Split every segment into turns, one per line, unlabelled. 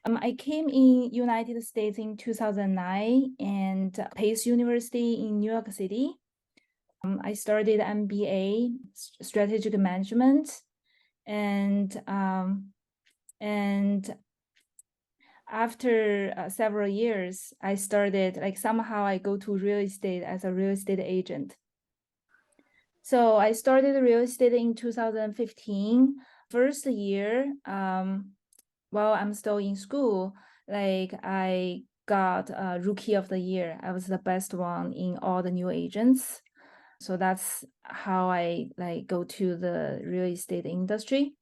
I came in United States in 2009 and Pace University in New York City. I started MBA, strategic management, and after several years, I started somehow I go to real estate as a real estate agent. So I started real estate in 2015. First year, while I'm still in school, I got Rookie of the Year. I was the best one in all the new agents. So that's how I go to the real estate industry.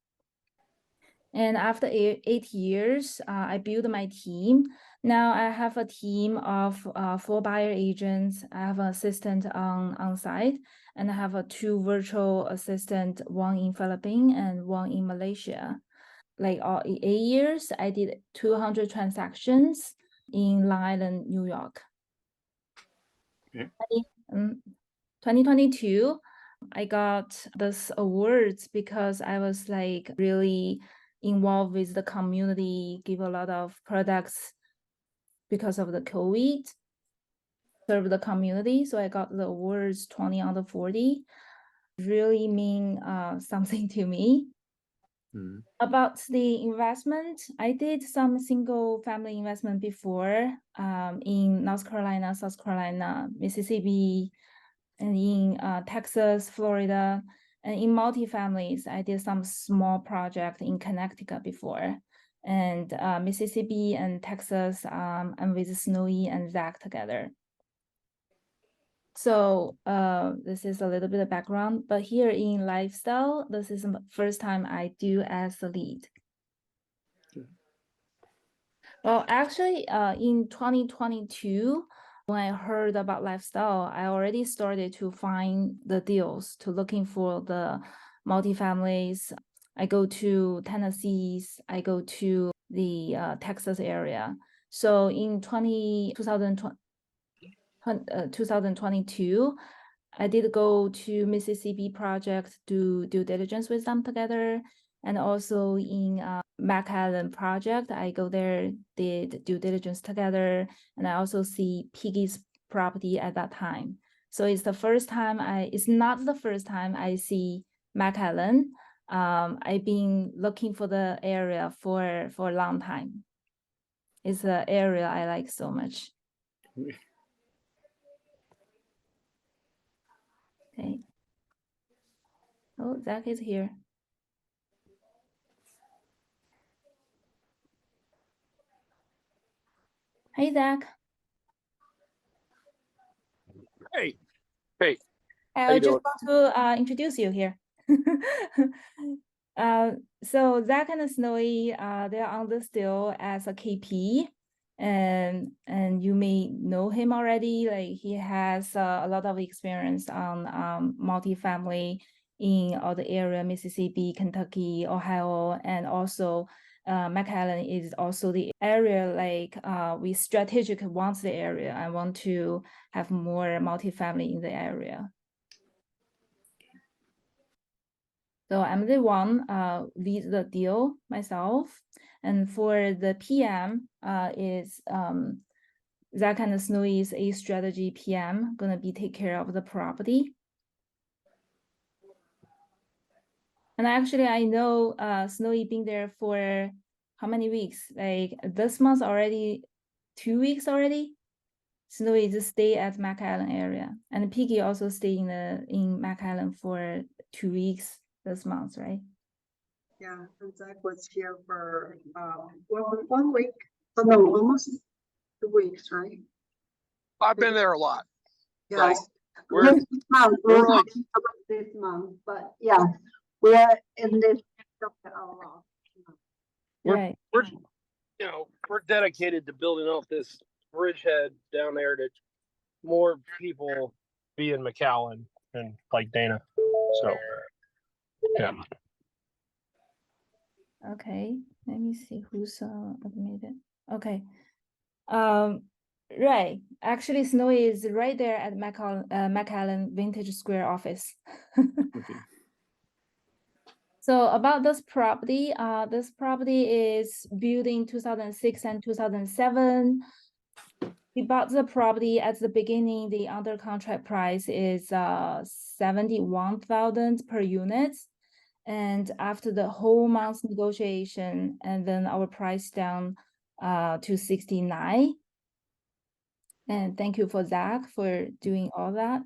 And after 8 years, I built my team. Now I have a team of 4 buyer agents. I have an assistant on site, and I have 2 virtual assistant, one in Philippines and one in Malaysia. All 8 years, I did 200 transactions in Long Island, New York. Okay. 2022, I got this awards because I was really involved with the community, give a lot of products because of the COVID, serve the community. So I got the awards 20 under 40. Really mean something to me. About the investment, I did some single family investment before in North Carolina, South Carolina, Mississippi, and in Texas, Florida, and in multifamilies. I did some small project in Connecticut before, and Mississippi and Texas, and with Snowy and Zach together. So this is a little bit of background, but here in lifestyle, this is the first time I do as a lead. Well, actually, in 2022, when I heard about lifestyle, I already started to find the deals, to looking for the multifamilies. I go to Tennessee, I go to the Texas area. So in 2022, I did go to Mississippi project, do due diligence with them together. And also in McAllen project, I go there, did due diligence together. And I also see Piggy's property at that time. So it's the first time it's not the first time I see McAllen. I've been looking for the area for a long time. It's an area I like so much. Okay. Oh, Zach is here. Hey, Zach.
Hey. Hey.
I just want to introduce you here. So Zach and Snowy, they're on this deal as a KP, and you may know him already. He has a lot of experience on multifamily in all the area, Mississippi, Kentucky, Ohio, and also McAllen is also the area we strategic wants the area. I want to have more multifamily in the area. So I'm the one lead the deal myself, and for the PM is Zach and Snowy is a strategy PM, gonna be take care of the property. And actually, I know Snowy been there for how many weeks? This month already, 2 weeks already. Snowy just stay at McAllen area, and Piggy also stay in McAllen for 2 weeks this month, right?
Yeah, and Zach was here for 1 week. Oh, no, almost 2 weeks, right?
I've been there a lot.
Yeah.
So we're like
this month, but yeah, we're in this
Right.
We're dedicated to building up this bridgehead down there to more people be in McAllen and like Dana. So yeah.
Okay, let me see who's admitted. Okay. Right. Actually, Snowy is right there at McAllen Vintage Square office. So about this property is built in 2006 and 2007. We bought the property at the beginning, the under contract price is 71,000 per unit. And after the whole month's negotiation, and then our price down to 69. And thank you for Zach for doing all that.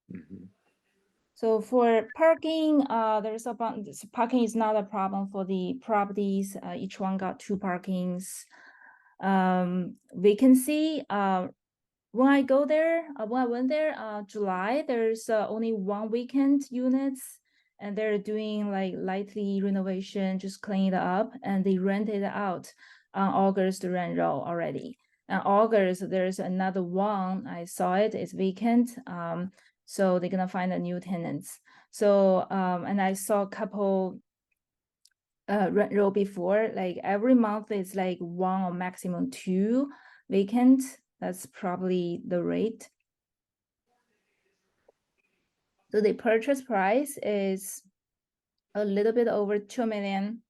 Mhm.
So for parking, parking is not a problem for the properties. Each one got 2 parkings. Vacancy, when I went there, July, there's only 1 vacant units, and they're doing like lightly renovation, just clean it up, and they rent it out on August rent roll already. And August, there's another one, I saw it, it's vacant. So they're gonna find a new tenants. So, and I saw a couple rent roll before, like every month it's like 1 or maximum 2 vacant. That's probably the rate. So the purchase price is a little bit over 2 million.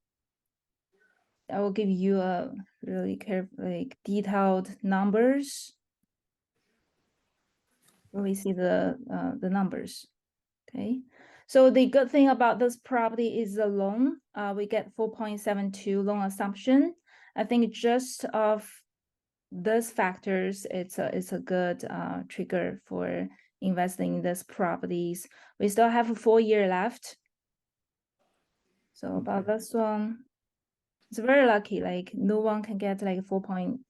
I will give you a really careful, like detailed numbers. When we see the numbers, okay. So the good thing about this property is the loan. We get 4.72 loan assumption. I think just of those factors, it's a good trigger for investing in these properties. We still have a 4 year left. So about this one, it's very lucky. Like no one can get like 4 point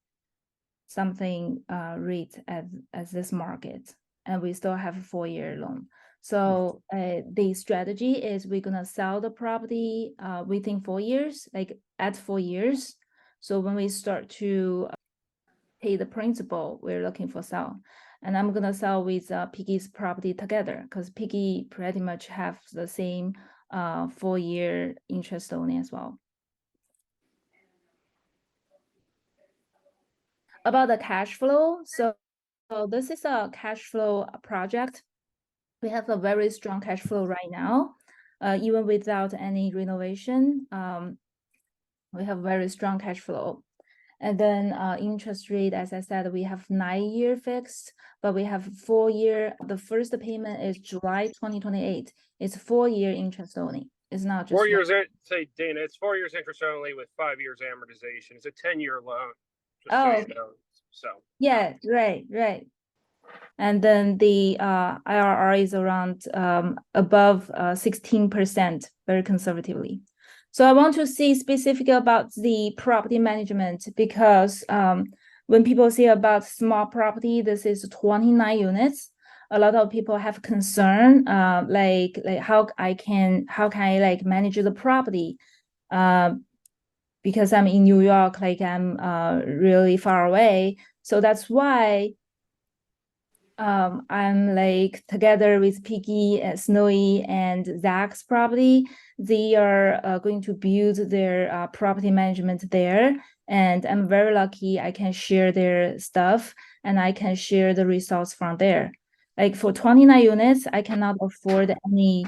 something rate at this market, and we still have a 4 year loan. So the strategy is we're gonna sell the property within 4 years, like at 4 years. So when we start to pay the principal, we're looking for sell. And I'm gonna sell with Piggy's property together, because Piggy pretty much have the same 4 year interest only as well. About the cash flow, so this is a cash flow project. We have a very strong cash flow right now, even without any renovation. We have very strong cash flow. And then interest rate, as I said, we have 9 year fixed, but we have 4 year. The first payment is July 2028. It's 4 year interest only. It's not just
4 years. Say, Dana, it's 4 years interest only with 5 years amortization. It's a 10-year loan. Just so you know. So
yeah, right. And then the IRR is around above 16%, very conservatively. So I want to see specific about the property management, because when people say about small property, this is 29 units. A lot of people have concern, like how can I like manage the property, because I'm in New York, like I'm really far away. So that's why I'm like together with Piggy, Snowy, and Zach's property. They are going to build their property management there, and I'm very lucky I can share their stuff and I can share the results from there. Like for 29 units, I cannot afford any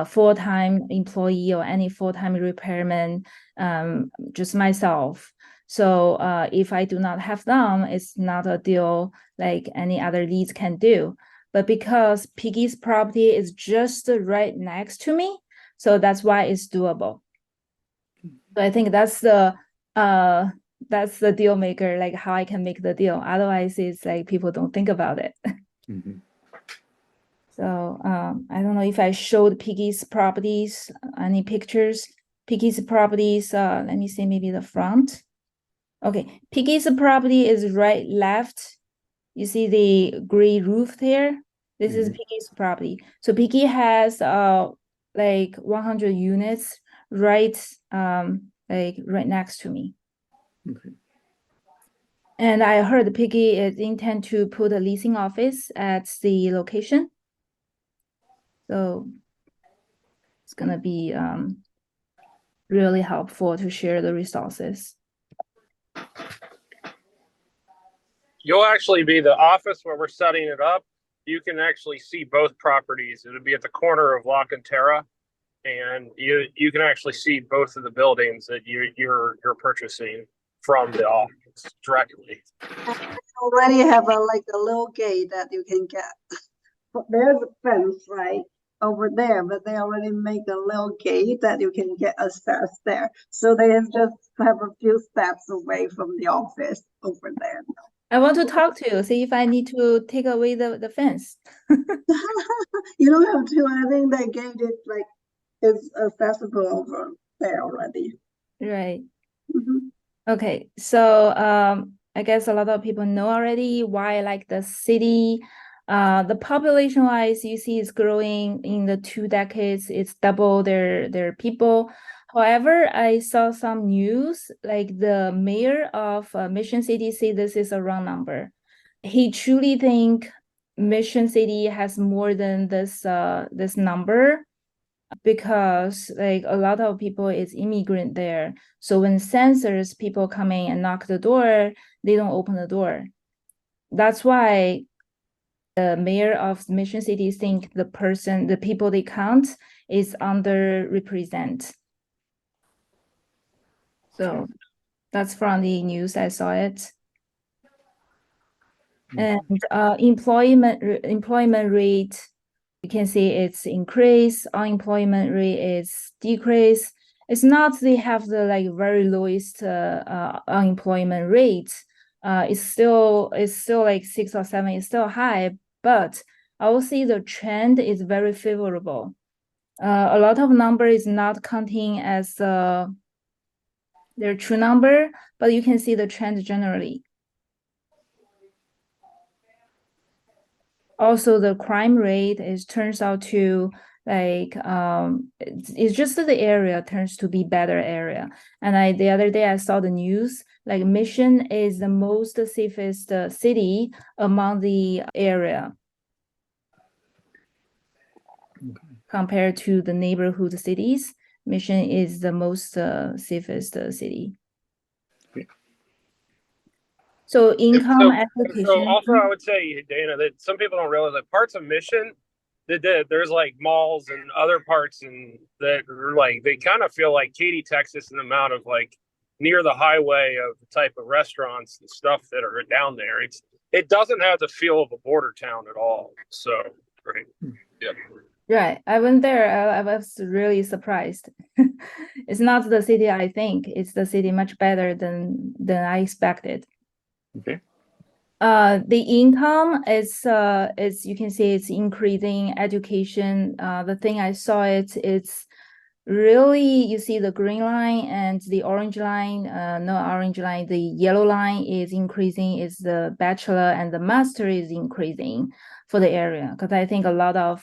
full-time employee or any full-time repairman, just myself. So if I do not have them, it's not a deal like any other leads can do. But because Piggy's property is just right next to me, so that's why it's doable. So I think that's the deal maker, like how I can make the deal. Otherwise, it's like people don't think about it.
Mhm.
So I don't know if I showed Piggy's properties, any pictures. Piggy's properties, let me see, maybe the front. Okay, Piggy's property is right left. You see the gray roof there? This is Piggy's property. So Piggy has like 100 units right like right next to me.
Okay.
And I heard Piggy is intend to put a leasing office at the location. So it's gonna be really helpful to share the resources.
you'll actually be the office where we're setting it up. You can actually see both properties. It'll be at the corner of Lock and Terra. and you can actually see both of the buildings that you're purchasing from the office directly.
Already have like a little gate that you can get. But there's a fence right over there, but they already make a little gate that you can get access there. So they just have a few steps away from the office over there.
I want to talk to you, see if I need to take away the fence.
You don't have to. I think that gate is like it's accessible over there already.
Right.
Mhm.
Okay, so I guess a lot of people know already why like the city, the population wise, you see is growing in the 2 decades, it's double their people. However, I saw some news like the mayor of Mission City say this is a wrong number. He truly think Mission City has more than this number, because like a lot of people is immigrant there. So when census people come in and knock the door, they don't open the door. That's why the mayor of Mission City think the people they count is underrepresented. So that's from the news, I saw it. And employment rate, you can see it's increased, unemployment rate is decreased. It's not they have the like very lowest unemployment rate. It's still like 6 or 7, it's still high, but I will say the trend is very favorable. A lot of number is not counting as their true number, but you can see the trend generally. Also, the crime rate turns out to like it's just that the area turns to be better area. And the other day I saw the news, like Mission is the most safest city among the area compared to the neighborhood cities. Mission is the most safest city. So income application.
So also I would say, Dana, that some people don't realize that parts of Mission, there's like malls and other parts and that are like, they kind of feel like Katy, Texas, in the amount of like near the highway of the type of restaurants and stuff that are down there. It doesn't have the feel of a border town at all. So, right. Yeah.
Right. I went there. I was really surprised. It's not the city I think. It's the city much better than I expected.
Okay.
The income is you can see it's increasing. Education. The thing I saw it's really, you see the green line and the orange line, no orange line, the yellow line is increasing, is the bachelor, and the master is increasing for the area. Because I think a lot of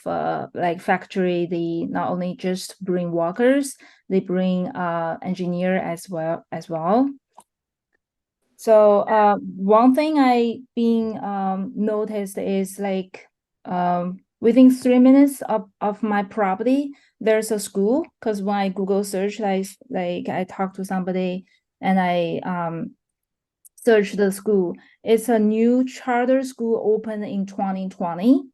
like factory, they not only just bring workers, they bring engineer as well. So one thing I been noticed is like within 3 minutes of my property, there's a school. Because when I Google search, like I talked to somebody and I searched the school. It's a new charter school opened in 2020.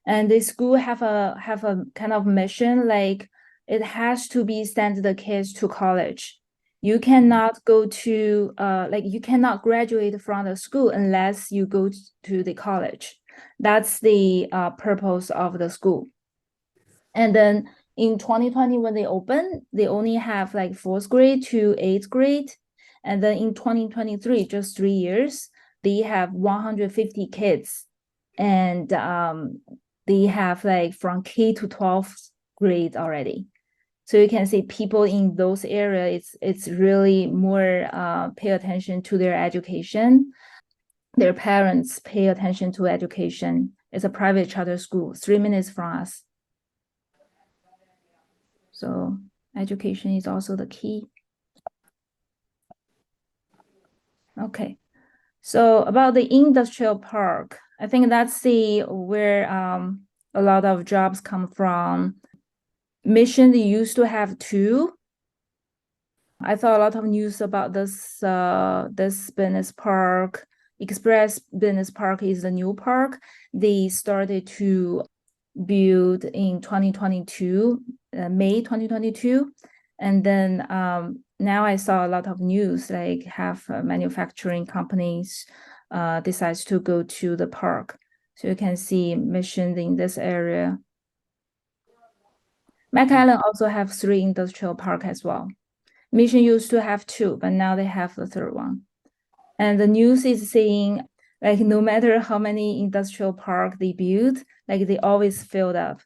And the school have a kind of mission, like it has to be send the kids to college. You cannot go to like you cannot graduate from the school unless you go to the college. That's the purpose of the school. And then in 2020, when they opened, they only have like 4th grade to 8th grade. And then in 2023, just 3 years, they have 150 kids. And they have like from K to 12th grade already. So you can see people in those areas, it's really more pay attention to their education. Their parents pay attention to education. It's a private charter school, 3 minutes from us. So education is also the key. Okay. So about the industrial park, I think that's where a lot of jobs come from. Mission, they used to have 2. I saw a lot of news about this business park. Express Business Park is the new park. They started to built in 2022, May 2022. And then now I saw a lot of news, like have manufacturing companies decides to go to the park. So you can see Mission in this area. McAllen also have 3 industrial park as well. Mission used to have 2, but now they have the 3rd one. And the news is saying, like, no matter how many industrial park they build, like they always filled up.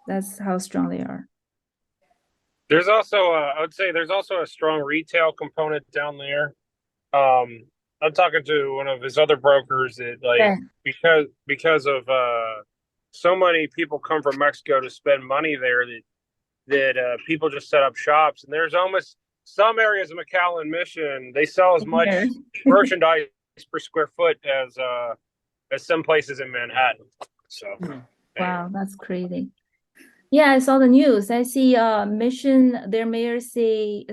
That's how strong they are.
There's also, I would say, there's also a strong retail component down there. I'm talking to one of his other brokers that, like,
Yeah.
because of so many people come from Mexico to spend money there that people just set up shops, and there's almost some areas of McAllen Mission, they sell as much
Here.
merchandise per square foot as some places in Manhattan. So
Wow, that's crazy. Yeah, I saw the news. I see Mission, their mayor saying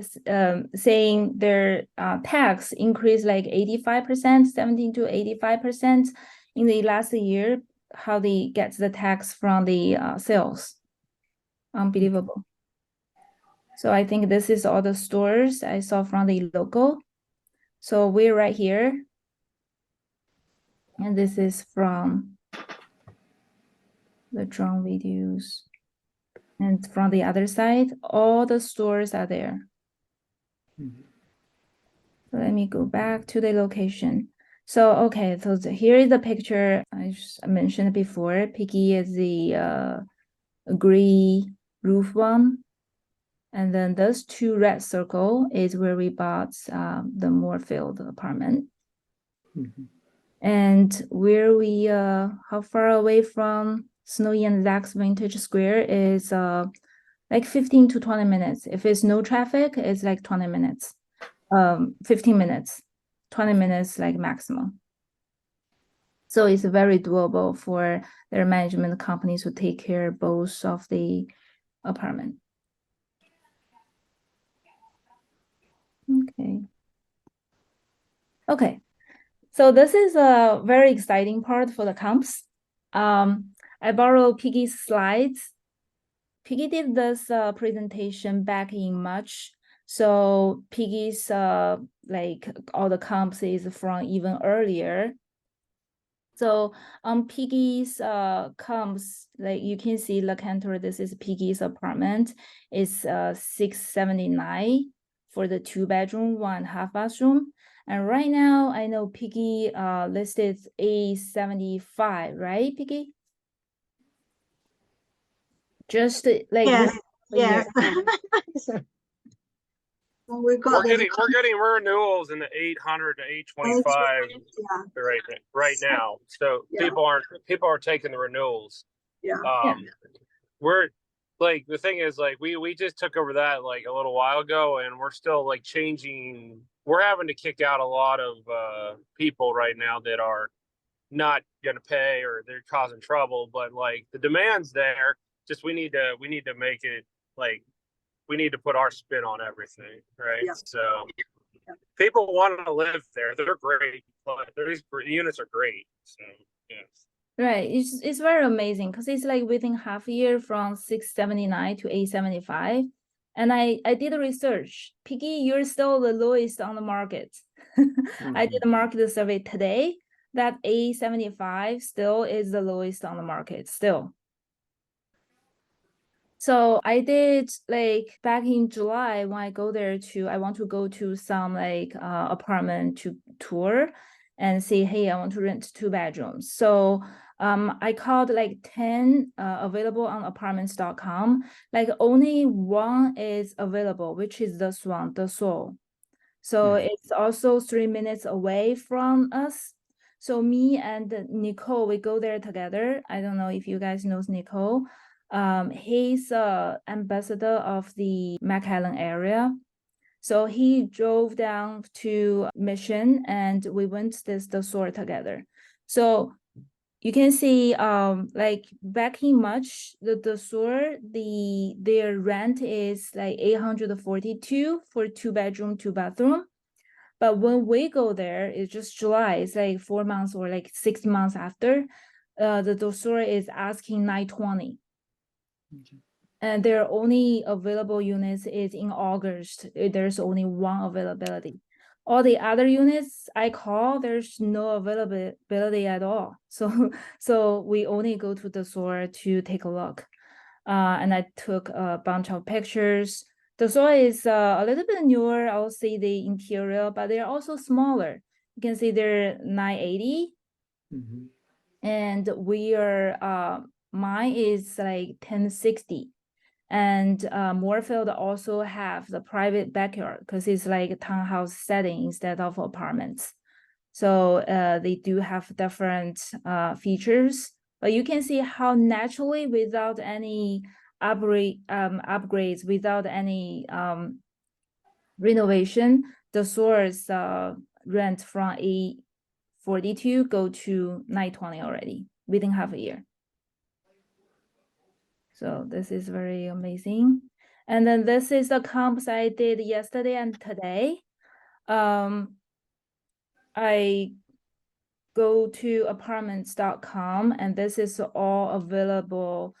their tax increased like 85%, 17 to 85% in the last year, how they get the tax from the sales. Unbelievable. So I think this is all the stores I saw from the logo. So we're right here. And this is from the drone videos. And from the other side, all the stores are there. So let me go back to the location. So, okay, so here is the picture I just mentioned before. Piggy is the gray roof one. And then those 2 red circle is where we bought the Moorefield apartment. And where we, how far away from Snowy and Zach's Vintage Square is like 15 to 20 minutes. If it's no traffic, it's like 20 minutes, 15 minutes, 20 minutes like maximum. So it's very doable for their management companies to take care both of the apartment. Okay. Okay. So this is a very exciting part for the comps. I borrowed Piggy's slides. Piggy did this presentation back in March. So Piggy's like all the comps is from even earlier. So on Piggy's comps, like you can see LaCantor, this is Piggy's apartment. It's 679 for the 2-bedroom, 1.5 bathroom. And right now I know Piggy listed 875, right, Piggy? Just like
Yes,
this
yes. Well, we got
we're getting renewals in the 800 to 825
yeah,
right now. So
yeah.
people are taking the renewals.
Yeah.
We're like, the thing is, like, we just took over that like a little while ago, and we're still like changing. We're having to kick out a lot of people right now that are not going to pay or they're causing trouble. But like the demand's there. Just we need to make it like, we need to put our spin on everything, right?
Yeah.
So people want to live there. They're great. These units are great. So yeah.
Right, it's very amazing because it's like within half a year from 679 to 875. And I did research. Piggy, you're still the lowest on the market. I did a market survey today that 875 still is the lowest on the market still. So I did like back in July when I go there I want to go to some like apartment to tour and say, hey, I want to rent 2 bedrooms. So I called like 10 available on apartments.com. Like only 1 is available, which is this one, the Soul. So it's also 3 minutes away from us. So me and Nicole, we go there together. I don't know if you guys know Nicole. He's ambassador of the McAllen area. So he drove down to Mission and we went to the store together. So you can see like back in March, the store, their rent is like 842 for 2-bedroom, 2-bathroom. But when we go there, it's just July. It's like 4 months or like 6 months after. The Dosura is asking 920.
Okay.
And their only available units is in August. There's only one availability. All the other units I call, there's no availability at all. So we only go to the store to take a look. And I took a bunch of pictures. The store is a little bit newer. I'll see the interior, but they're also smaller. You can see they're 980.
Mm-hmm.
And mine is like 1060. And Moorefield also have the private backyard because it's like a townhouse setting instead of apartments. So they do have different features, but you can see how naturally, without any upgrades, without any renovation, the stores rent from 842 go to 920 already within half a year. So this is very amazing. And then this is the comps I did yesterday and today. I go to apartments.com, and this is all available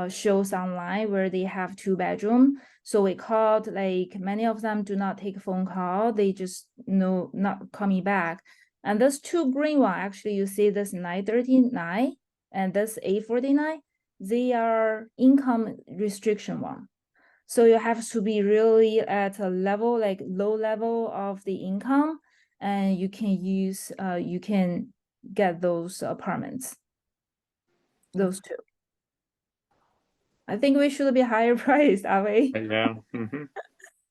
shows online where they have 2-bedroom. So we called, like many of them do not take a phone call. They just not coming back. And this 2 green one, actually you see this 939 and this 849, they are income restriction one. So you have to be really at a level, like low level of the income, and you can get those apartments, those 2. I think we should be higher priced, are we?
Yeah. Mm-hmm.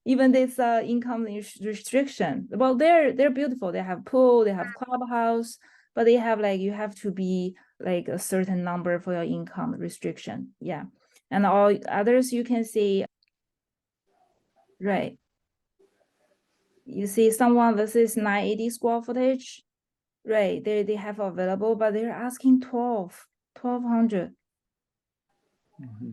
Even this income restriction. Well, they're beautiful. They have pool, they have clubhouse, but they have like, you have to be like a certain number for your income restriction. Yeah. And all others you can see, right. You see someone, this is 980 square footage. Right, they have available, but they're asking 1200.
Mm-hmm.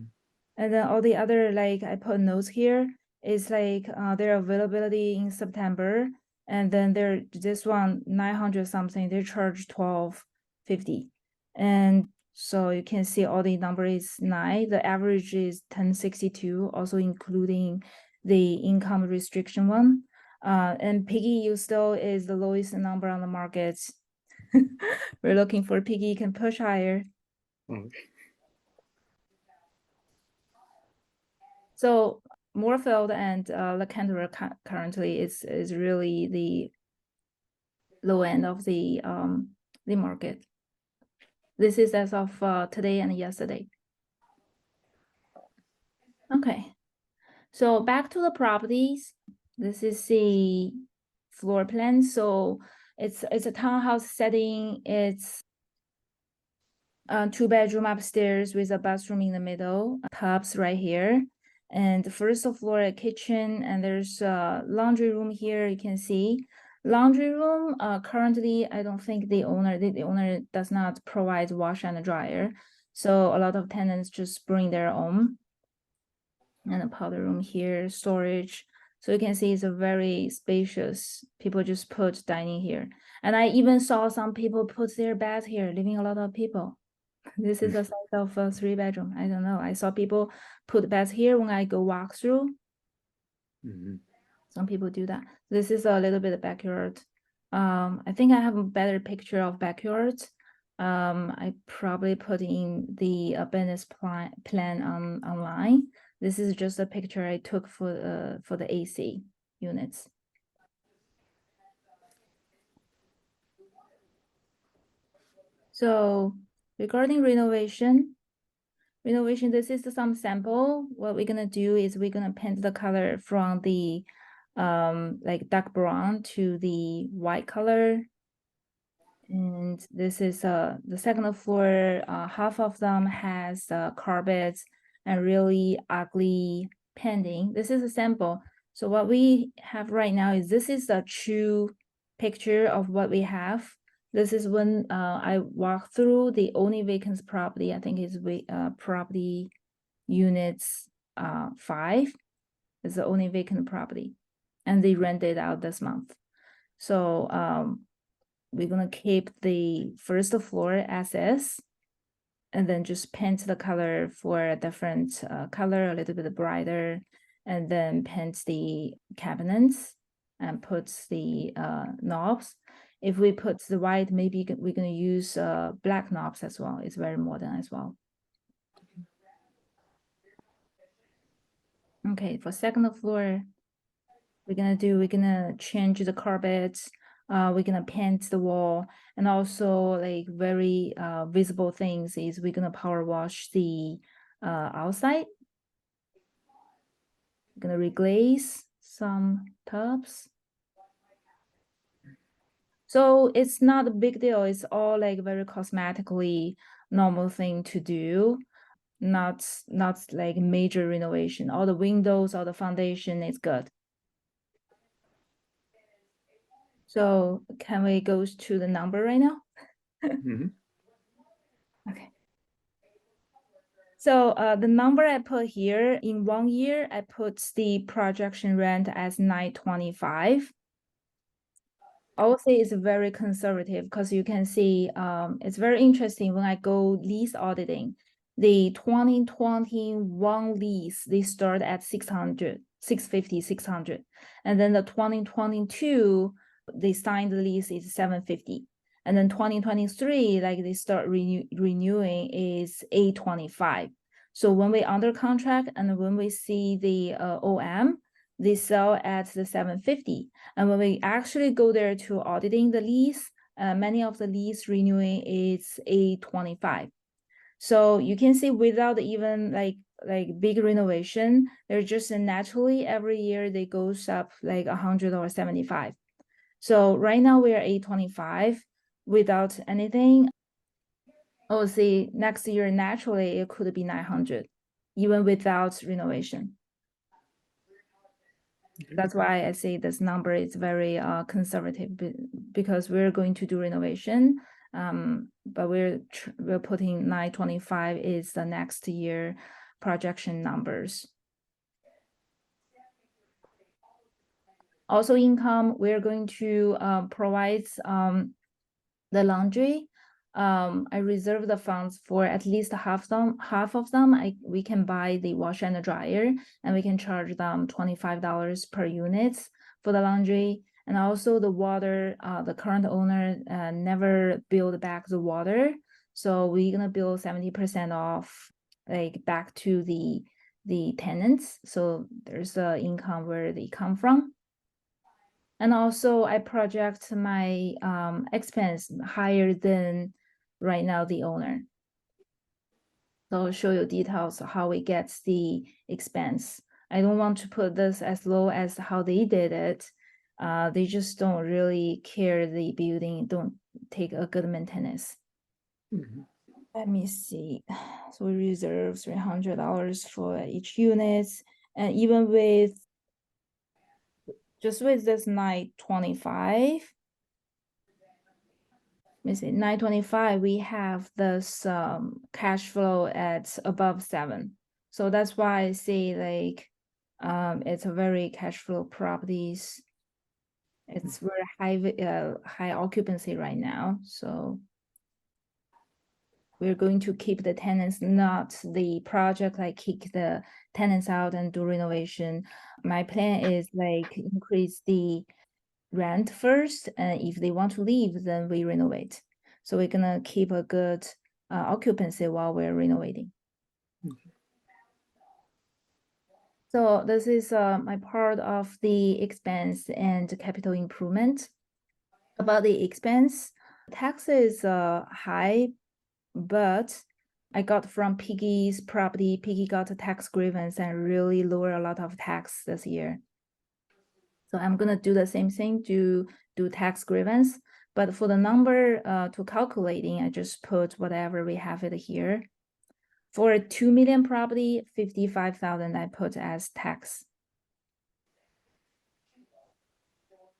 And then all the other, like I put notes here, is like their availability in September. And then this one 900 something, they charge 1250. And so you can see all the number is 9. The average is 1062, also including the income restriction one. And Piggy you still is the lowest number on the market. We're looking for Piggy can push higher.
Okay.
So Moorefield and Lacanter currently is really the low end of the market. This is as of today and yesterday. Okay, so back to the properties. This is the floor plan. So it's a townhouse setting. It's 2-bedroom upstairs with a bathroom in the middle, tubs right here, and the first floor a kitchen, and there's a laundry room here. You can see laundry room. Currently, I don't think the owner does not provide wash and dryer, so a lot of tenants just bring their own. And a powder room here, storage. So you can see it's a very spacious. People just put dining here, and I even saw some people put their bed here, living a lot of people. This is a size of a 3-bedroom. I don't know. I saw people put beds here when I go walk through.
Mm-hmm.
Some people do that. This is a little bit of backyard. I think I have a better picture of backyard. I probably put in the business plan online. This is just a picture I took for the AC units. So regarding renovation, this is some sample. What we're gonna do is we're gonna paint the color from the like dark brown to the white color. And this is the second floor. Half of them has carpets and really ugly painting. This is a sample. So what we have right now is this is a true picture of what we have. This is when I walk through the only vacant property. I think is property units 5 is the only vacant property, and they rent it out this month. So we're gonna keep the first floor as is, and then just paint the color for a different color, a little bit brighter, and then paint the cabinets and put the knobs. If we put the white, maybe we're gonna use black knobs as well. It's very modern as well. Okay, for second floor, we're gonna change the carpets. We're gonna paint the wall, and also like very visible things is we're gonna power wash the outside. We're gonna reglaze some tubs. So it's not a big deal. It's all like very cosmetically normal thing to do. Not like major renovation. All the windows, all the foundation is good. So can we go to the number right now?
Mhm.
Okay. So the number I put here in 1 year, I put the projection rent as 925. I would say it's very conservative because you can see it's very interesting when I go lease auditing. The 2021 lease, they start at 600, 650, 600. And then the 2022, they signed the lease is 750. And then 2023, like they start renewing is 825. So when we under contract and when we see the OM, they sell at the 750. And when we actually go there to auditing the lease, many of the lease renewing is 825. So you can see without even like big renovation, they're just naturally every year they goes up like 100 or 75. So right now we are 825 without anything. Oh, see, next year naturally it could be 900, even without renovation. That's why I say this number is very conservative because we're going to do renovation, but we're putting 925 is the next year projection numbers. Also income, we're going to provide the laundry. I reserve the funds for at least half of them. We can buy the washer and the dryer, and we can charge them $25 per unit for the laundry. And also the water, the current owner never billed back the water. So we're gonna bill 70% off, like back to the tenants. So there's the income where they come from. And also I project my expense higher than right now the owner. So I'll show you details of how we get the expense. I don't want to put this as low as how they did it. They just don't really care the building, don't take a good maintenance.
Mhm.
Let me see. So we reserve $300 for each unit. And even with just with this 925, let me see, 925, we have this cash flow at above 7. So that's why I say like it's a very cash flow properties. It's very high occupancy right now. So we're going to keep the tenants, not the project, like kick the tenants out and do renovation. My plan is like increase the rent first, and if they want to leave, then we renovate. So we're gonna keep a good occupancy while we're renovating. So this is my part of the expense and capital improvement. About the expense, tax is high, but I got from Piggy's property. Piggy got a tax grievance and really lower a lot of tax this year. So I'm gonna do the same thing to do tax grievance, but for the number to calculating, I just put whatever we have it here. For a 2 million property, 55,000 I put as tax.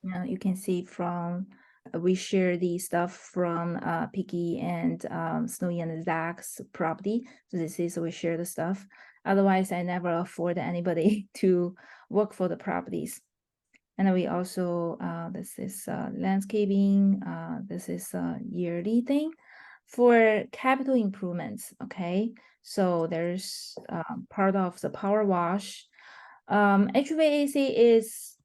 You can see from we share the stuff from Piggy and Snowy and Zach's property. So this is we share the stuff. Otherwise, I never afford anybody to work for the properties. And we also, this is landscaping, this is a yearly thing. For capital improvements, okay? So there's part of the power wash. HVAC is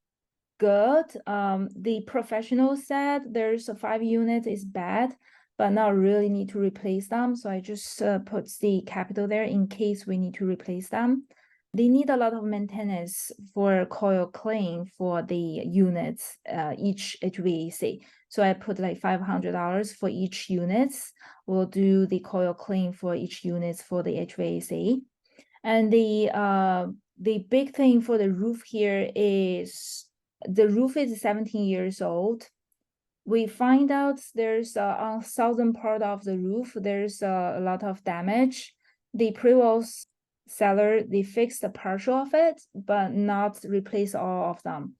good. The professional said there's a 5 unit is bad, but not really need to replace them. So I just put the capital there in case we need to replace them. They need a lot of maintenance for coil clean for the units, each HVAC. So I put like $500 for each units. We'll do the coil clean for each units for the HVAC. And the big thing for the roof here is the roof is 17 years old. We find out there's on southern part of the roof, there's a lot of damage. The pre-walls seller, they fixed a partial of it, but not replace all of them.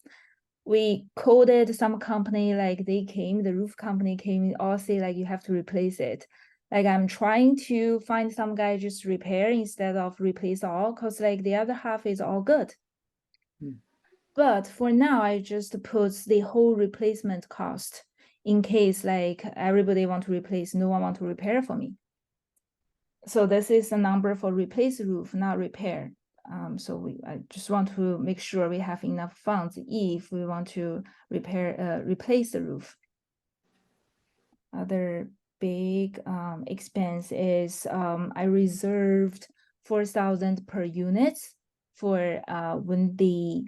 We coded some company, like the roof company came, all say like you have to replace it. Like I'm trying to find some guy just repair instead of replace all, cause like the other half is all good. But for now, I just put the whole replacement cost in case like everybody want to replace, no one want to repair for me. So this is the number for replace roof, not repair. So I just want to make sure we have enough funds if we want to replace the roof. Other big expense is I reserved 4,000 per unit for when the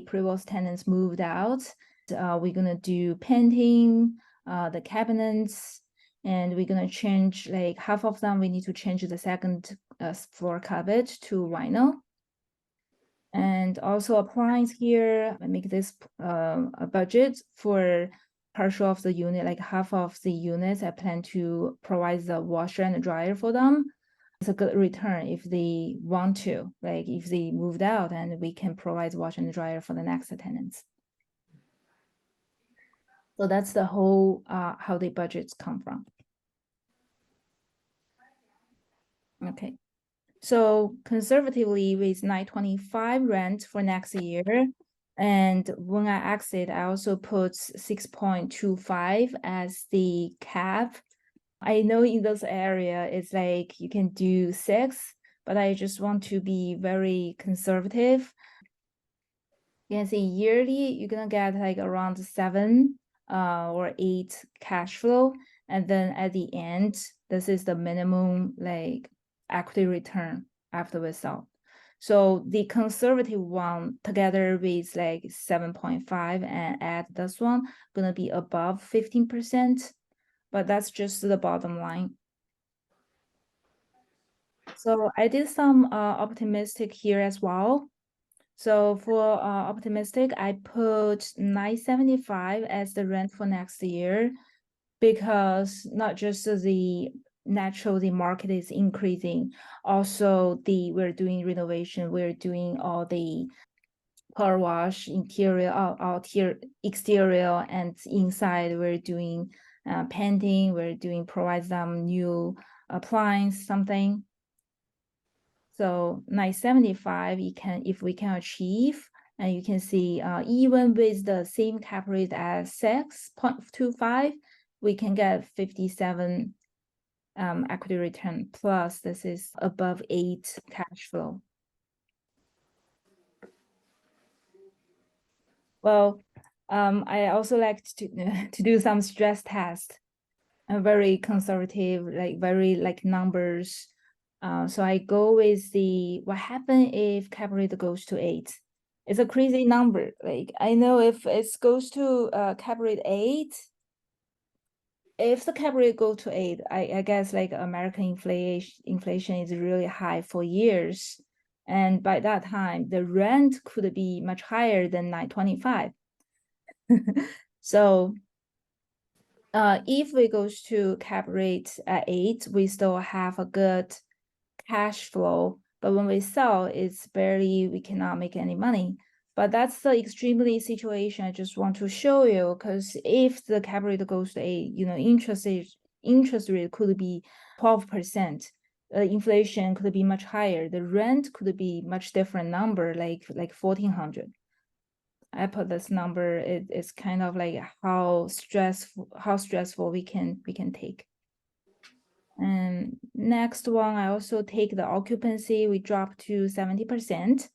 previous tenants moved out. We're gonna do painting, the cabinets, and we're gonna change like half of them. We need to change the second floor carpet to vinyl. And also appliance here, I make this a budget for partial of the unit, like half of the units, I plan to provide the washer and dryer for them. It's a good return if they want to, like if they moved out and we can provide washer and dryer for the next tenants. So that's the whole how the budgets come from. Okay. So conservatively with 925 rent for next year. And when I exit, I also put 6.25 as the cap. I know in those area, it's like you can do 6, but I just want to be very conservative. You can see yearly, you're gonna get like around 7 or 8 cash flow. And then at the end, this is the minimum like equity return after we sell. So the conservative one together with like 7.5 and add this one, gonna be above 15%, but that's just the bottom line. So I did some optimistic here as well. So for optimistic, I put 975 as the rent for next year, because not just the market is increasing, also we're doing renovation, we're doing all the power wash, interior, exterior, and inside we're doing painting, provide them new appliance, something. So 975, if we can achieve, and you can see even with the same cap rate as 6.25, we can get 57 equity return, plus this is above 8 cash flow. Well, I also like to do some stress test. I'm very conservative, like very like numbers. So I go with what happens if cap rate goes to 8? It's a crazy number. Like I know if it goes to cap rate 8, if the cap rate go to 8, I guess like American inflation is really high for years. And by that time, the rent could be much higher than 925. So if we goes to cap rate at 8, we still have a good cash flow, but when we sell, it's barely, we cannot make any money. But that's the extremely situation I just want to show you, because if the cap rate goes to 8, interest rate could be 12%. Inflation could be much higher. The rent could be much different number, like 1,400. I put this number. It's kind of like how stressful we can take. And next one, I also take the occupancy. We dropped to 70%,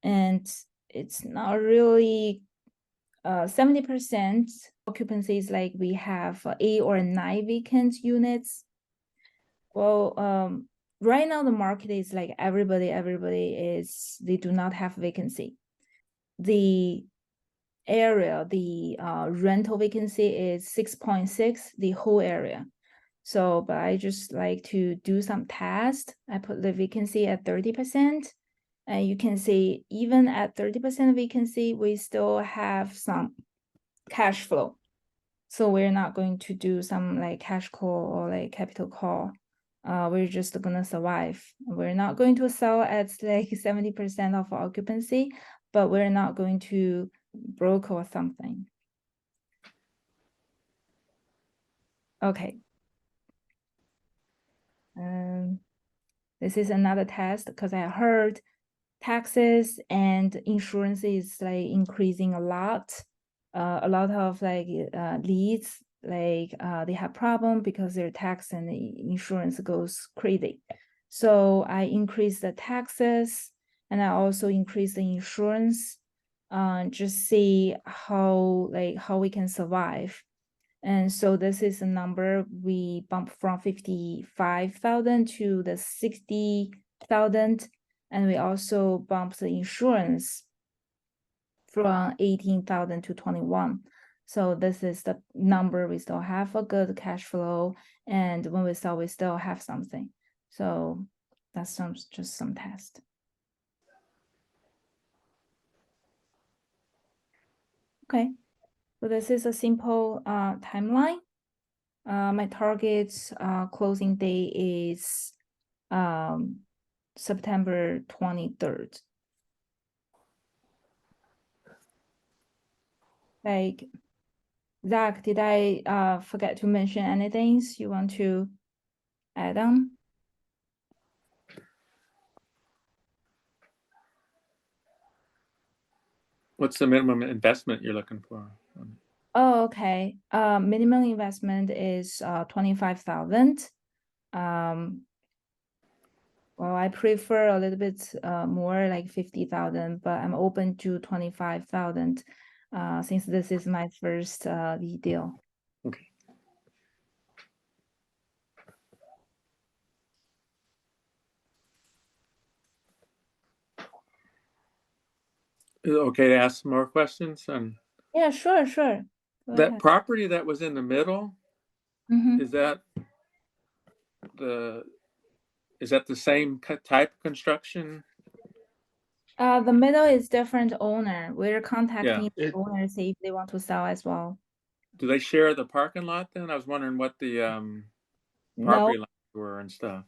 and it's not really 70% occupancy is like we have 8 or 9 vacant units. Well, right now the market is like everybody they do not have vacancy. The area, the rental vacancy is 6.6, the whole area. So, but I just like to do some test. I put the vacancy at 30%. And you can see even at 30% vacancy, we still have some cash flow. So we're not going to do some like cash call or like capital call. We're just gonna survive. We're not going to sell at like 70% of occupancy, but we're not going to broke or something. Okay. This is another test because I heard taxes and insurance is like increasing a lot. A lot of like leads, like they have problem because their tax and the insurance goes crazy. So I increase the taxes and I also increase the insurance, just see how we can survive. And so this is a number we bumped from 55,000 to the 60,000. And we also bumped the insurance from 18,000 to 21. So this is the number. We still have a good cash flow. And when we sell, we still have something. So that's just some test. Okay. So this is a simple timeline. My target closing day is September 23rd. Like, Zach, did I forget to mention anything you want to add on?
What's the minimum investment you're looking for?
Oh, okay. Minimum investment is 25,000. Well, I prefer a little bit more, like 50,000, but I'm open to 25,000 since this is my first deal.
Okay. Is it okay to ask some more questions?
Yeah, sure. Go
that
ahead.
property that was in the middle, is that the same type of construction?
The middle is different owner. We're contacting
Yeah.
the owner, see if they want to sell as well.
Do they share the parking lot then? I was wondering what the
No.
property lines were and stuff.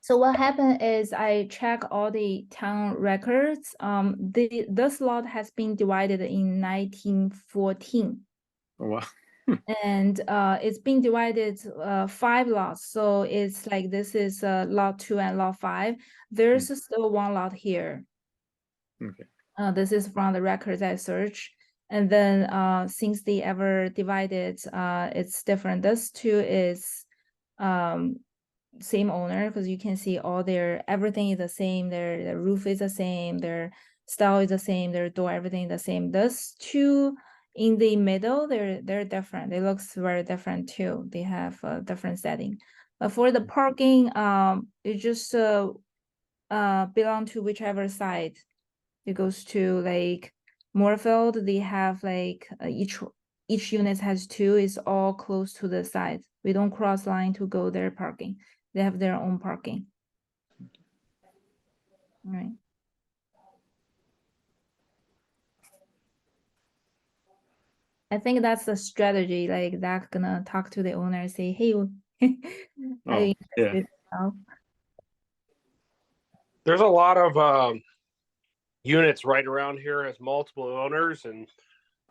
So what happened is I check all the town records. This lot has been divided in 1914.
Oh, wow.
And it's been divided 5 lots. So it's like this is lot 2 and lot 5. There's still one lot here.
Okay.
This is from the records I searched. And then since they ever divided, it's different. This 2 is same owner, because you can see all everything is the same. Their roof is the same, their style is the same, their door, everything is the same. This 2 in the middle, they're different. They looks very different too. They have a different setting. But for the parking, it just belong to whichever side. It goes to like Moorefield. They have like each unit has 2. It's all close to the side. We don't cross line to go their parking. They have their own parking. All right. I think that's the strategy. Like Zach gonna talk to the owner and say, hey, are you interested now?
There's a lot of units right around here as multiple owners. And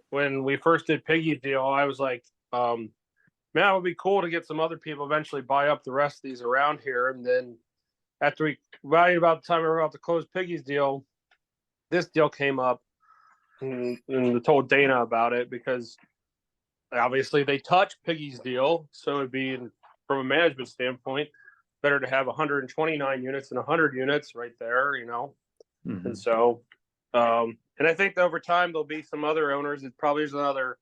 when we first did Piggy's deal, I was like, man, it would be cool to get some other people eventually buy up the rest of these around here. And then after about the time we were about to close Piggy's deal, this deal came up. and told Dana about it because obviously they touch Piggy's deal. So it'd be, from a management standpoint, better to have 129 units than 100 units right there, you know?
Mm-hmm.
And so, and I think that over time there'll be some other owners. It probably is another,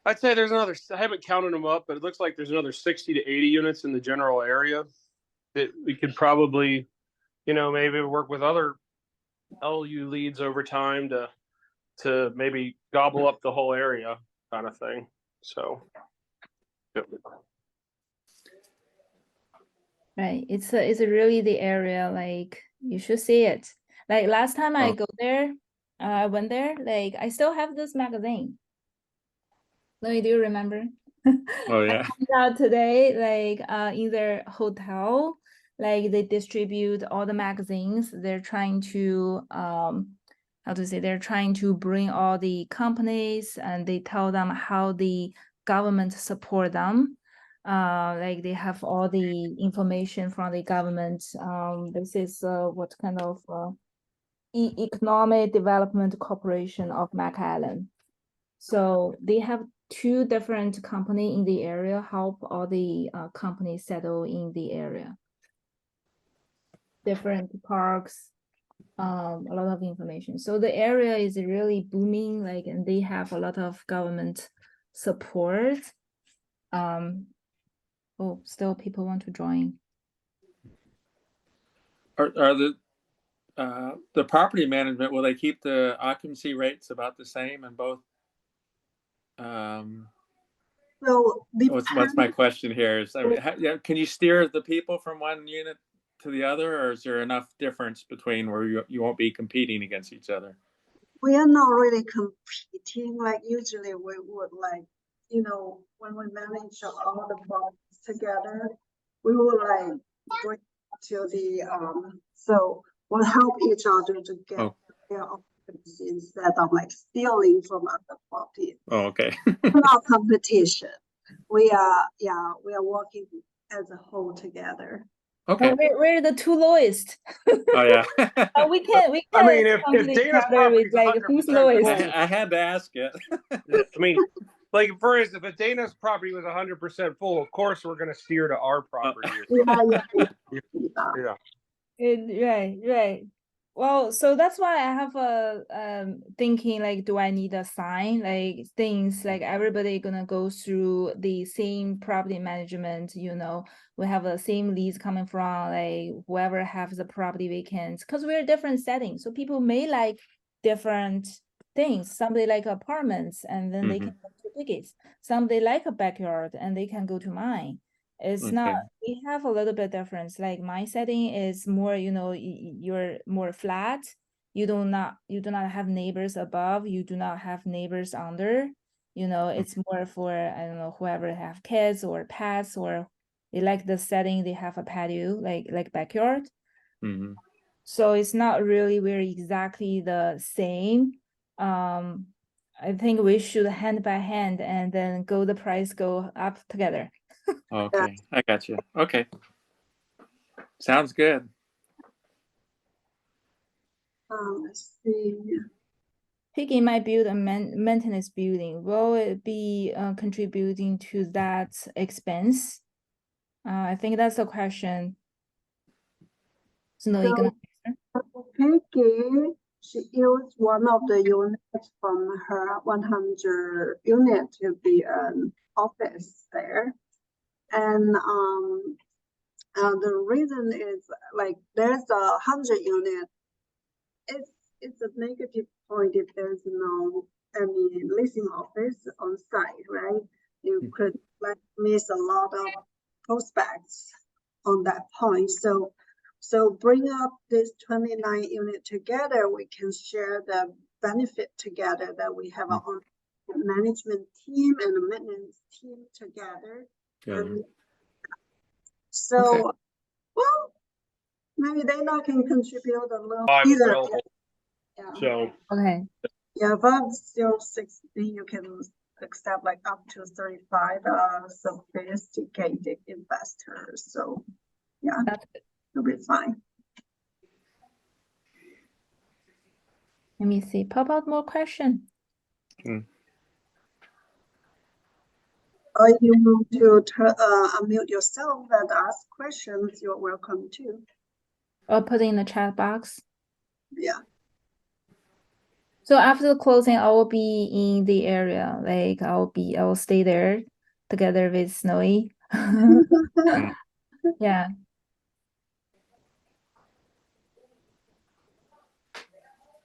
I'd say there's another, I haven't counted them up, but it looks like there's another 60 to 80 units in the general area that we could probably, you know, maybe work with other LU leads over time to maybe gobble up the whole area kind of thing. So.
Right. It's really the area, like you should see it. Like last time I go there, I went there, like I still have this magazine. Louis, do you remember?
Oh yeah.
I found out today, like in their hotel, like they distribute all the magazines. They're trying to how to say, they're trying to bring all the companies and they tell them how the government support them. Like they have all the information from the government. This is what kind of Economic Development Corporation of McAllen. So they have two different companies in the area help all the companies settle in the area. Different parks, a lot of information. So the area is really booming, like, and they have a lot of government support. Oh, still people want to join.
Are the property management, will they keep the occupancy rates about the same in both?
So
What's my question here is, I mean, can you steer the people from one unit to the other, or is there enough difference between where you won't be competing against each other?
we are not really competing. Like usually we would, like, you know, when we manage all the properties together, we will like bring to the so we'll help each other to get their occupancy instead of like stealing from other properties.
Oh, okay.
Not competition. We are working as a whole together.
Okay.
We're the two lowest.
Oh yeah.
we can
I mean, if
compete each
Dana's
other
property
with
is
like who's
100%
lowest.
I had to ask it.
I mean, like for instance, if Dana's property was 100% full, of course we're going to steer to our property.
Yeah.
Right. Well, so that's why I have a thinking, like, do I need a sign? Like things like everybody gonna go through the same property management, you know, we have the same leads coming from like whoever has the property vacant, because we're different settings. So people may like different things. Somebody like apartments and then they can go to biggest. Somebody like a backyard and they can go to mine. It's not, we have a little bit difference. Like my setting is more, you know, you're more flat. You do not have neighbors above. You do not have neighbors under. You know, it's more for, I don't know, whoever have kids or pets, or they like the setting. They have a patio, like backyard. So it's not really, we're exactly the same. I think we should hand by hand and then the price go up together.
Okay, I got you. Okay, sounds good.
Let's see.
Piggy might build a maintenance building. Will it be contributing to that expense? I think that's the question. So, you gonna
Peggy, she used one of the units from her 100 unit to be an office there. And the reason is like there's 100 unit. It's a negative point if there's no any leasing office on site, right? You could like miss a lot of prospects on that point. So bring up this 29 unit together, we can share the benefit together that we have our own management team and a maintenance team together. So, well, maybe they not can contribute a little either.
So,
okay.
Yeah, above 0.60, you can accept like up to 35 sophisticated investors. So, yeah, it'll be fine.
Let me see. Pop out more question.
Or if you want to unmute yourself and ask questions, you're welcome to.
Or put in the chat box.
Yeah.
So after the closing, I will be in the area. Like I will stay there together with Snowy. Yeah.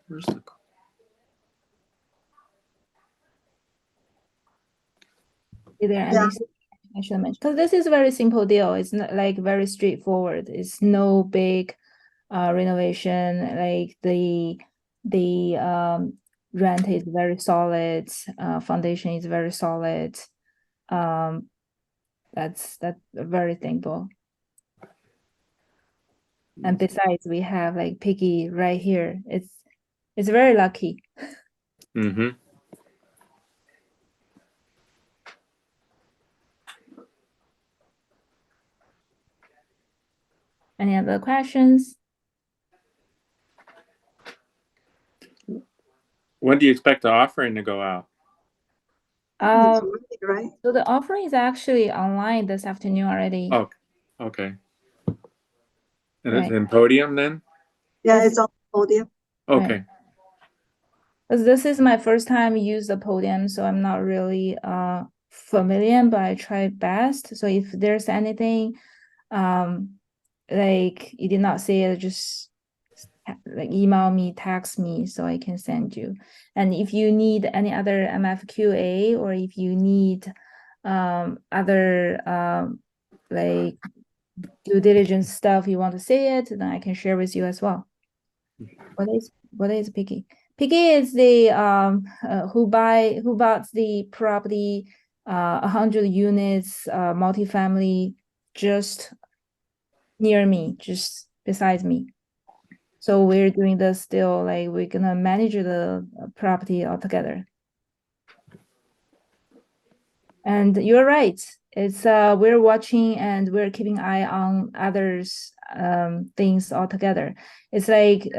Where's the...
Is there
Yeah.
anything I should mention? Because this is a very simple deal. It's not like very straightforward. It's no big renovation. Like the rent is very solid. Foundation is very solid. That's very simple. And besides, we have like Piggy right here. It's very lucky.
Mm-hmm.
Any other questions?
When do you expect the offering to go out?
Right.
So the offering is actually online this afternoon already.
Oh, okay. And it's
Right.
in Podium then?
Yeah,
Yes.
it's on podium.
Okay.
Right. Because this is my first time use the podium, so I'm not really familiar, but I try best. So if there's anything like you did not see it, just like email me, text me so I can send you. And if you need any other MFQA or if you need other like due diligence stuff you want to say it, then I can share with you as well. What is Piggy? Piggy is the who bought the property 100 units multifamily just near me, just besides me. So we're doing this still, like we're gonna manage the property altogether. And you're right. It's we're watching and we're keeping eye on others things altogether. It's like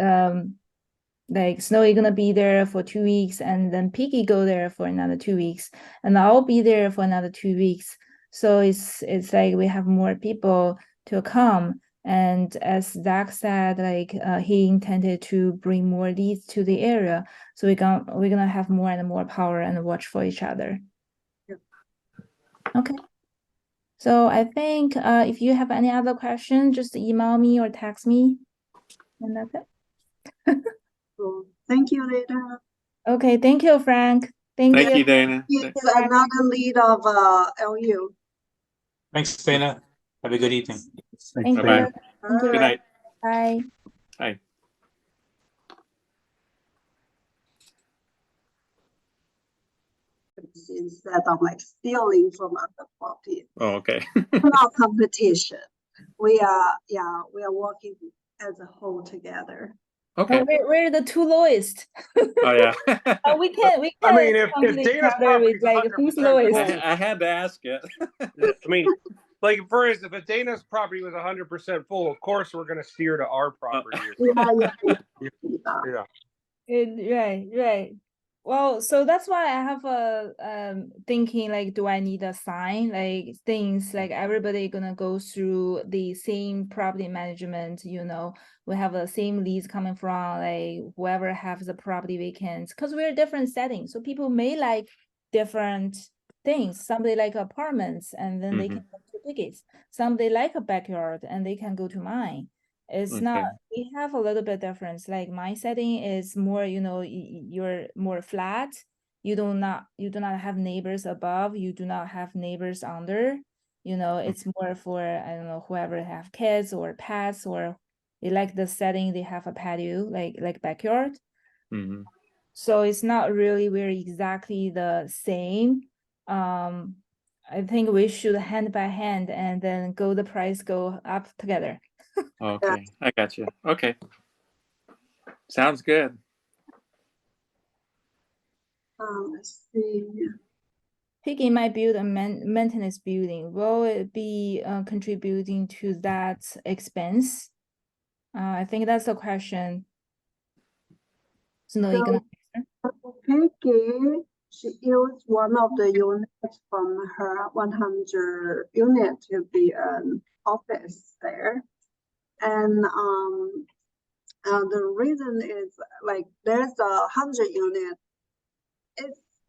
Snowy gonna be there for 2 weeks and then Piggy go there for another 2 weeks and I'll be there for another 2 weeks. So it's like we have more people to come. And as Zach said, like he intended to bring more leads to the area. So we're gonna have more and more power and watch for each other.
Yep.
Okay. So I think if you have any other questions, just email me or text me. And that's it.
So thank you, Dana.
Okay, thank you, Frank. Thank
Thank
you.
you, Dana.
He's another lead of LU.
Thanks, Dana. Have a good evening.
Thank
Bye-bye.
you. Thank you.
Good night.
Bye.
Bye.
Instead of like stealing from other property.
Oh, okay.
Not competition. We are working as a whole together.
Okay.
Oh, we're the two lowest.
Oh, yeah.
We can
I mean,
compete
if
each
Dana's
other
property
with
is
like
100%
who's lowest.
full,
I had to ask it.
I mean, like for instance, if Dana's property was 100% full, of course we're going to steer to our property.
Yeah.
Right. Well, so that's why I have a thinking like, do I need a sign? Like things like everybody gonna go through the same property management, we have the same leads coming from like whoever has the property vacant, because we're different settings. So people may like different things. Somebody like apartments and then they can go to Biggest. Somebody like a backyard and they can go to mine. It's not, we have a little bit difference. Like my setting is more, you're more flat. You do not have neighbors above. You do not have neighbors under. It's more for, I don't know, whoever have kids or pets or they like the setting, they have a patio, like backyard.
Mm-hmm.
So it's not really very exactly the same. I think we should hand by hand and then the price go up together.
Okay, I got you. Okay. Sounds good.
Let's see.
Piggy might build a maintenance building. Will it be contributing to that expense? I think that's the question. Snow, you gonna
Peggy, she used one of the units from her 100 unit to be an office there. And the reason is like there's 100 unit.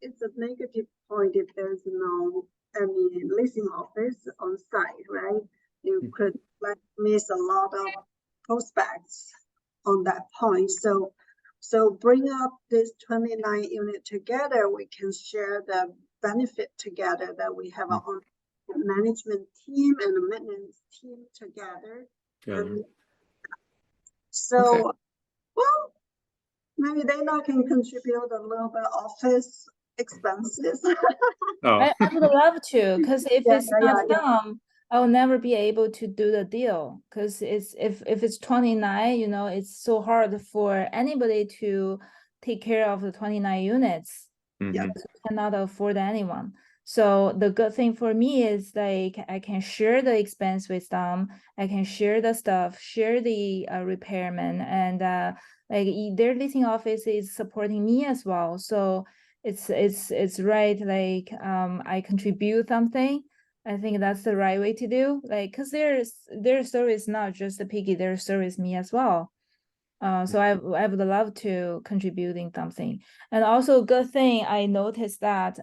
It's a negative point if there's no any leasing office on site, right? You could like miss a lot of prospects on that point. So bring up this 29 unit together, we can share the benefit together that we have our own management team and a maintenance team together. And so, well, maybe they now can contribute a little bit office expenses.
Oh,
I would love to, because if
Yeah,
it's
yeah,
not
yeah.
them, I will never be able to do the deal. Because it's if it's 29, you know, it's so hard for anybody to take care of the 29 units.
mhm.
Cannot afford anyone. So the good thing for me is like I can share the expense with them. I can share the stuff, share the repairman, and like their leasing office is supporting me as well. So it's right. Like I contribute something. I think that's the right way to do. Like because their service not just the piggy, their service me as well. So I would love to contributing something. And also good thing I noticed that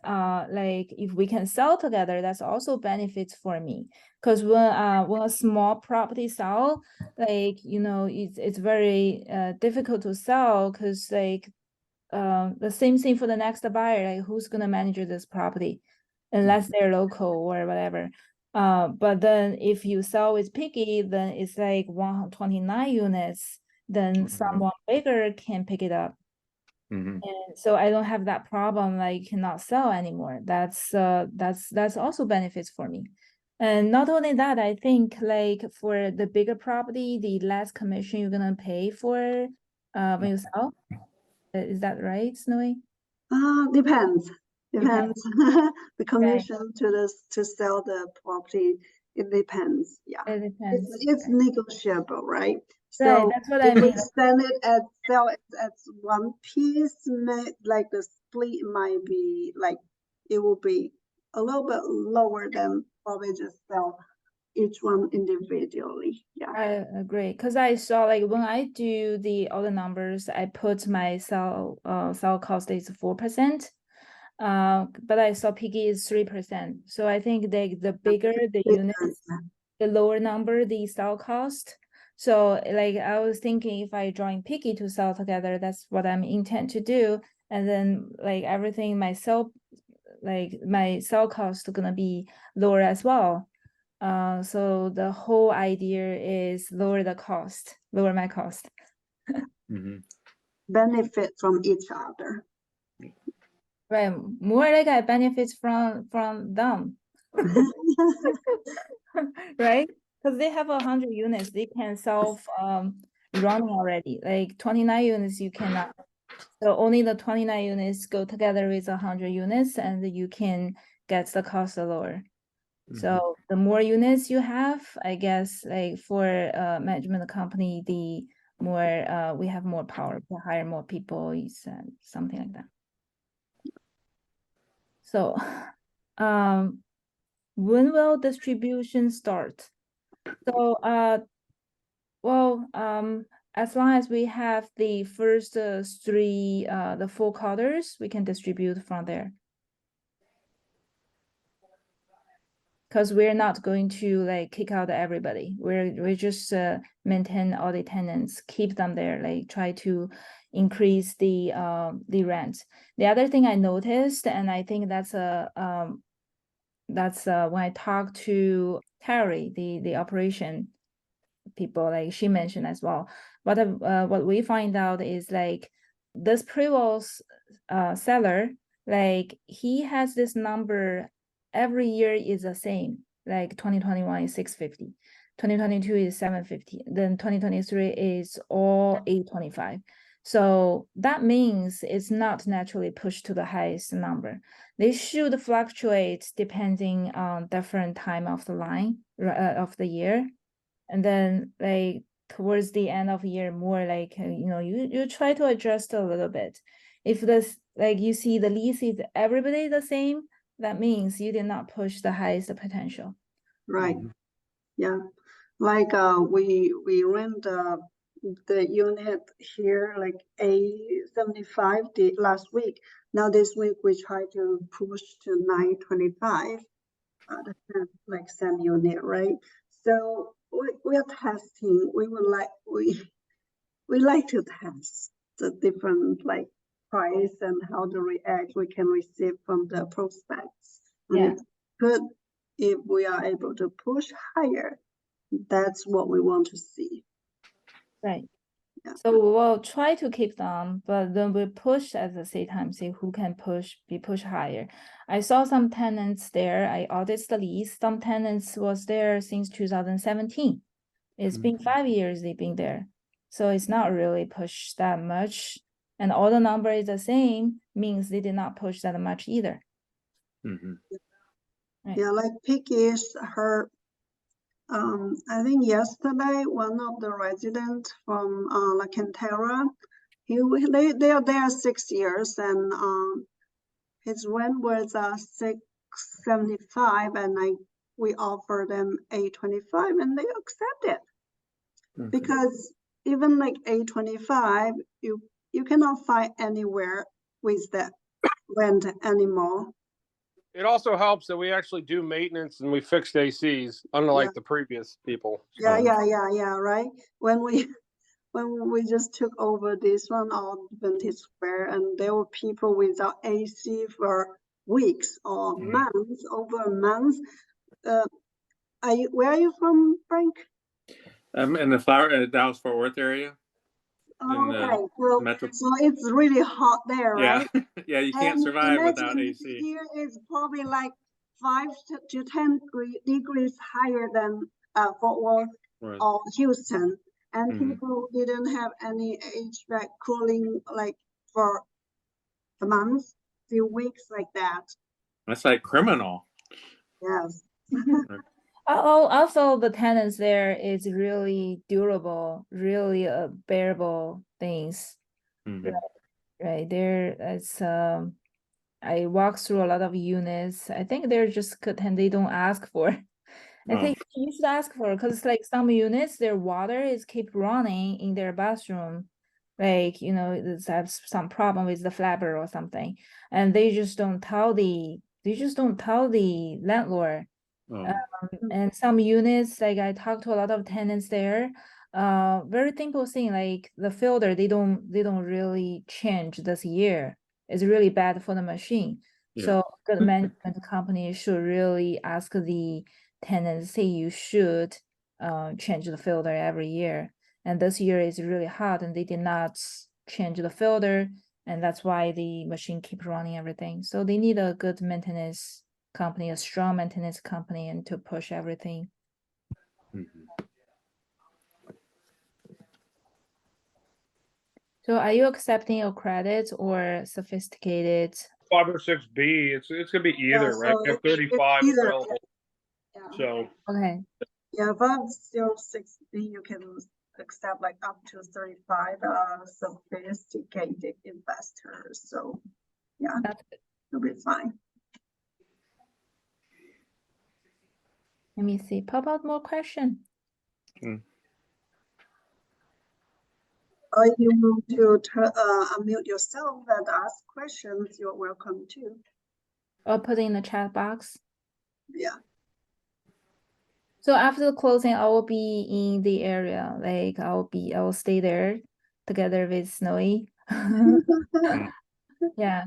like if we can sell together, that's also benefits for me. Because when a small property sell, like you know, it's very difficult to sell because like the same thing for the next buyer, like who's gonna manage this property, unless they're local or whatever. But then if you sell with Piggy, then it's like 129 units, then someone bigger can pick it up.
Mhm.
And so I don't have that problem, like cannot sell anymore. That's also benefits for me. And not only that, I think like for the bigger property, the less commission you're gonna pay for when you sell. Is that right, Snowy?
Depends.
Depends.
The commission to sell the property, it depends. Yeah.
It depends.
It's negotiable, right?
Right,
So
that's what I
if we
mean.
sell it as one piece, like the split might be like it will be a little bit lower than probably just sell each one individually. Yeah.
I agree, because I saw like when I do all the numbers, I put my sell cost is 4%. But I saw Piggy is 3%. So I think the bigger the units, the lower number the sell cost. So like I was thinking if I join Piggy to sell together, that's what I'm intent to do. And then like everything my sell cost gonna be lower as well. So the whole idea is lower my cost.
Mhm.
Benefit from each other.
Right, more like I benefits from them. Right? Because they have 100 units, they can self running already. Like 29 units, you cannot. So only the 29 units go together with 100 units, and you can get the cost lower. So the more units you have, I guess, like for management company, the more we have more power to hire more people, is something like that. So, when will distribution start? So, well, as long as we have the first three, the 4 quarters, we can distribute from there. Because we're not going to like kick out everybody. We just maintain all the tenants, keep them there, like try to increase the rent. The other thing I noticed, and I think that's when I talked to Terry, the operation people, like she mentioned as well. What we find out is like this previous seller, like he has this number every year is the same. Like 2021 is 650, 2022 is 750, then 2023 is all 825. So that means it's not naturally pushed to the highest number. They should fluctuate depending on different time of the line of the year. And then like towards the end of year more like, you try to adjust a little bit. If this, like you see the lease is everybody the same, that means you did not push the highest potential.
Right. Yeah. Like we rent the unit here like A75 last week. Now this week we try to push to 925. The same, like same unit, right? So we are testing. We like to test the different like price and how the react we can receive from the prospects. And
Yeah.
it's good if we are able to push higher. That's what we want to see.
Right.
Yeah.
So we will try to keep them, but then we push at the same time, see who can be pushed higher. I saw some tenants there. I audited the lease. Some tenants was there since 2017. It's been 5 years they've been there. So it's not really pushed that much. And all the number is the same, means they did not push that much either. Right.
Yeah, like Pickish, her I think yesterday one of the residents from La Cantera, they are there 6 years, and his rent was 675, and we offered them 825, and they accepted. Because even like 825, you cannot find anywhere with that rent anymore.
It also helps that we actually do maintenance and we fixed ACs, unlike the previous people.
Yeah, right. When we just took over this one on Vintage Square, and there were people without AC for weeks or months, over a month. Where are you from, Frank?
In the Dallas Fort Worth area.
Okay,
Metro.
so it's really hot there, right?
Yeah, you can't survive without AC.
Here is probably like 5 to 10 degrees higher than Fort Worth or Houston, and people didn't have any HVAC cooling like for a month, few weeks like that.
That's like criminal.
Yes.
Also, the tenants there is really durable, really bearable things. Right there, it's I walk through a lot of units. I think they're just good and they don't ask for. I think you should ask for, because like some units, their water is keep running in their bathroom, like it's have some problem with the flapper or something, and they just don't tell the landlord. And some units, like I talked to a lot of tenants there, very simple thing, like the filter, they don't really change this year. It's really bad for the machine. So good management company should really ask the tenants, say you should change the filter every year. And this year is really hot and they did not change the filter, and that's why the machine keep running everything. So they need a good maintenance company, a strong maintenance company, and to push everything. So are you accepting a credit or sophisticated?
506B, it's gonna be either, right? We have 35 available. So
okay.
Yeah, 506B, you can accept like up to 35 sophisticated investors. So yeah, it'll be fine.
Let me see. Pop out more question.
Or you want to unmute yourself and ask questions, you're welcome to.
Or put in the chat box.
Yeah.
So after the closing, I will be in the area. Like I will stay there together with Snowy. Yeah.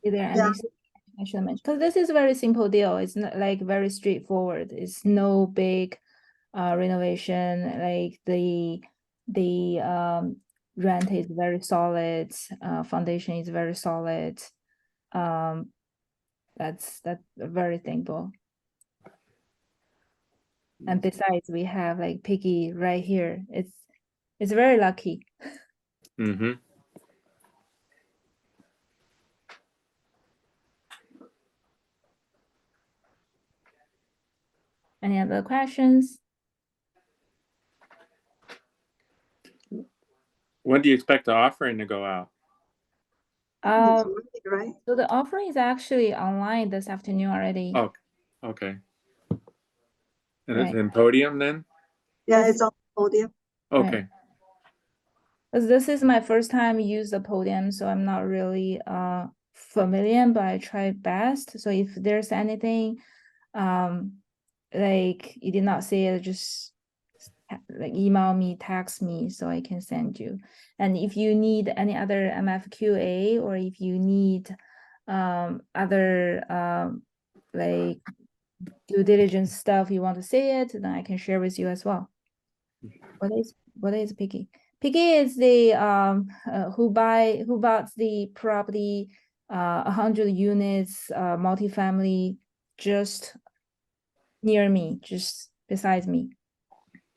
Is there anything I should mention? Because this is a very simple deal. It's not like very straightforward. It's no big renovation. Like the rent is very solid. Foundation is very solid. That's very simple. And besides, we have like Piggy right here. It's very lucky. Any other questions?
When do you expect the offering to go out?
It's
Um,
ready, right?
so the offering is actually online this afternoon already.
Oh, okay. And it's
Right.
in Podium then?
Yeah,
Yes.
it's on podium.
Okay.
Because this is my first time use the podium, so I'm not really familiar, but I try best. So if there's anything like you did not see it, just like email me, text me so I can send you. And if you need any other MFQA or if you need other like due diligence stuff you want to say it, then I can share with you as well. What is Piggy? Piggy is the who bought the property 100 units multifamily just near me, just besides me.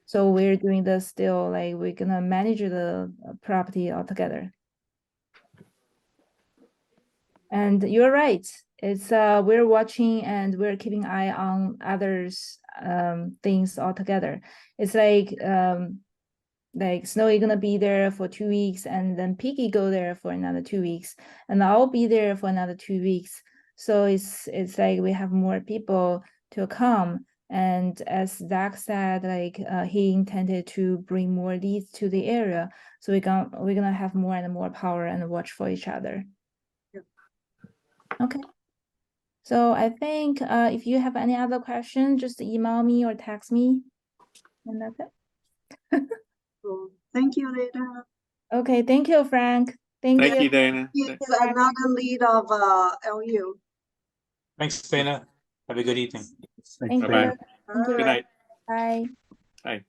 So we're doing this still, like we're gonna manage the property altogether. And you're right. It's we're watching and we're keeping eye on others things altogether. It's like Snowy gonna be there for 2 weeks and then Piggy go there for another 2 weeks and I'll be there for another 2 weeks. So it's like we have more people to come. And as Zach said, like he intended to bring more leads to the area. So we're gonna have more and more power and watch for each other.
Yep.
Okay. So I think if you have any other question, just email me or text me. And that's it.
So thank you, Dana.
Okay, thank you, Frank. Thank
Thank
you.
you, Dana.
He's another lead of LU.
Thanks, Dana. Have a good evening.
Thank
Bye-bye.
you. Thank you.
Good night.
Bye.
Bye.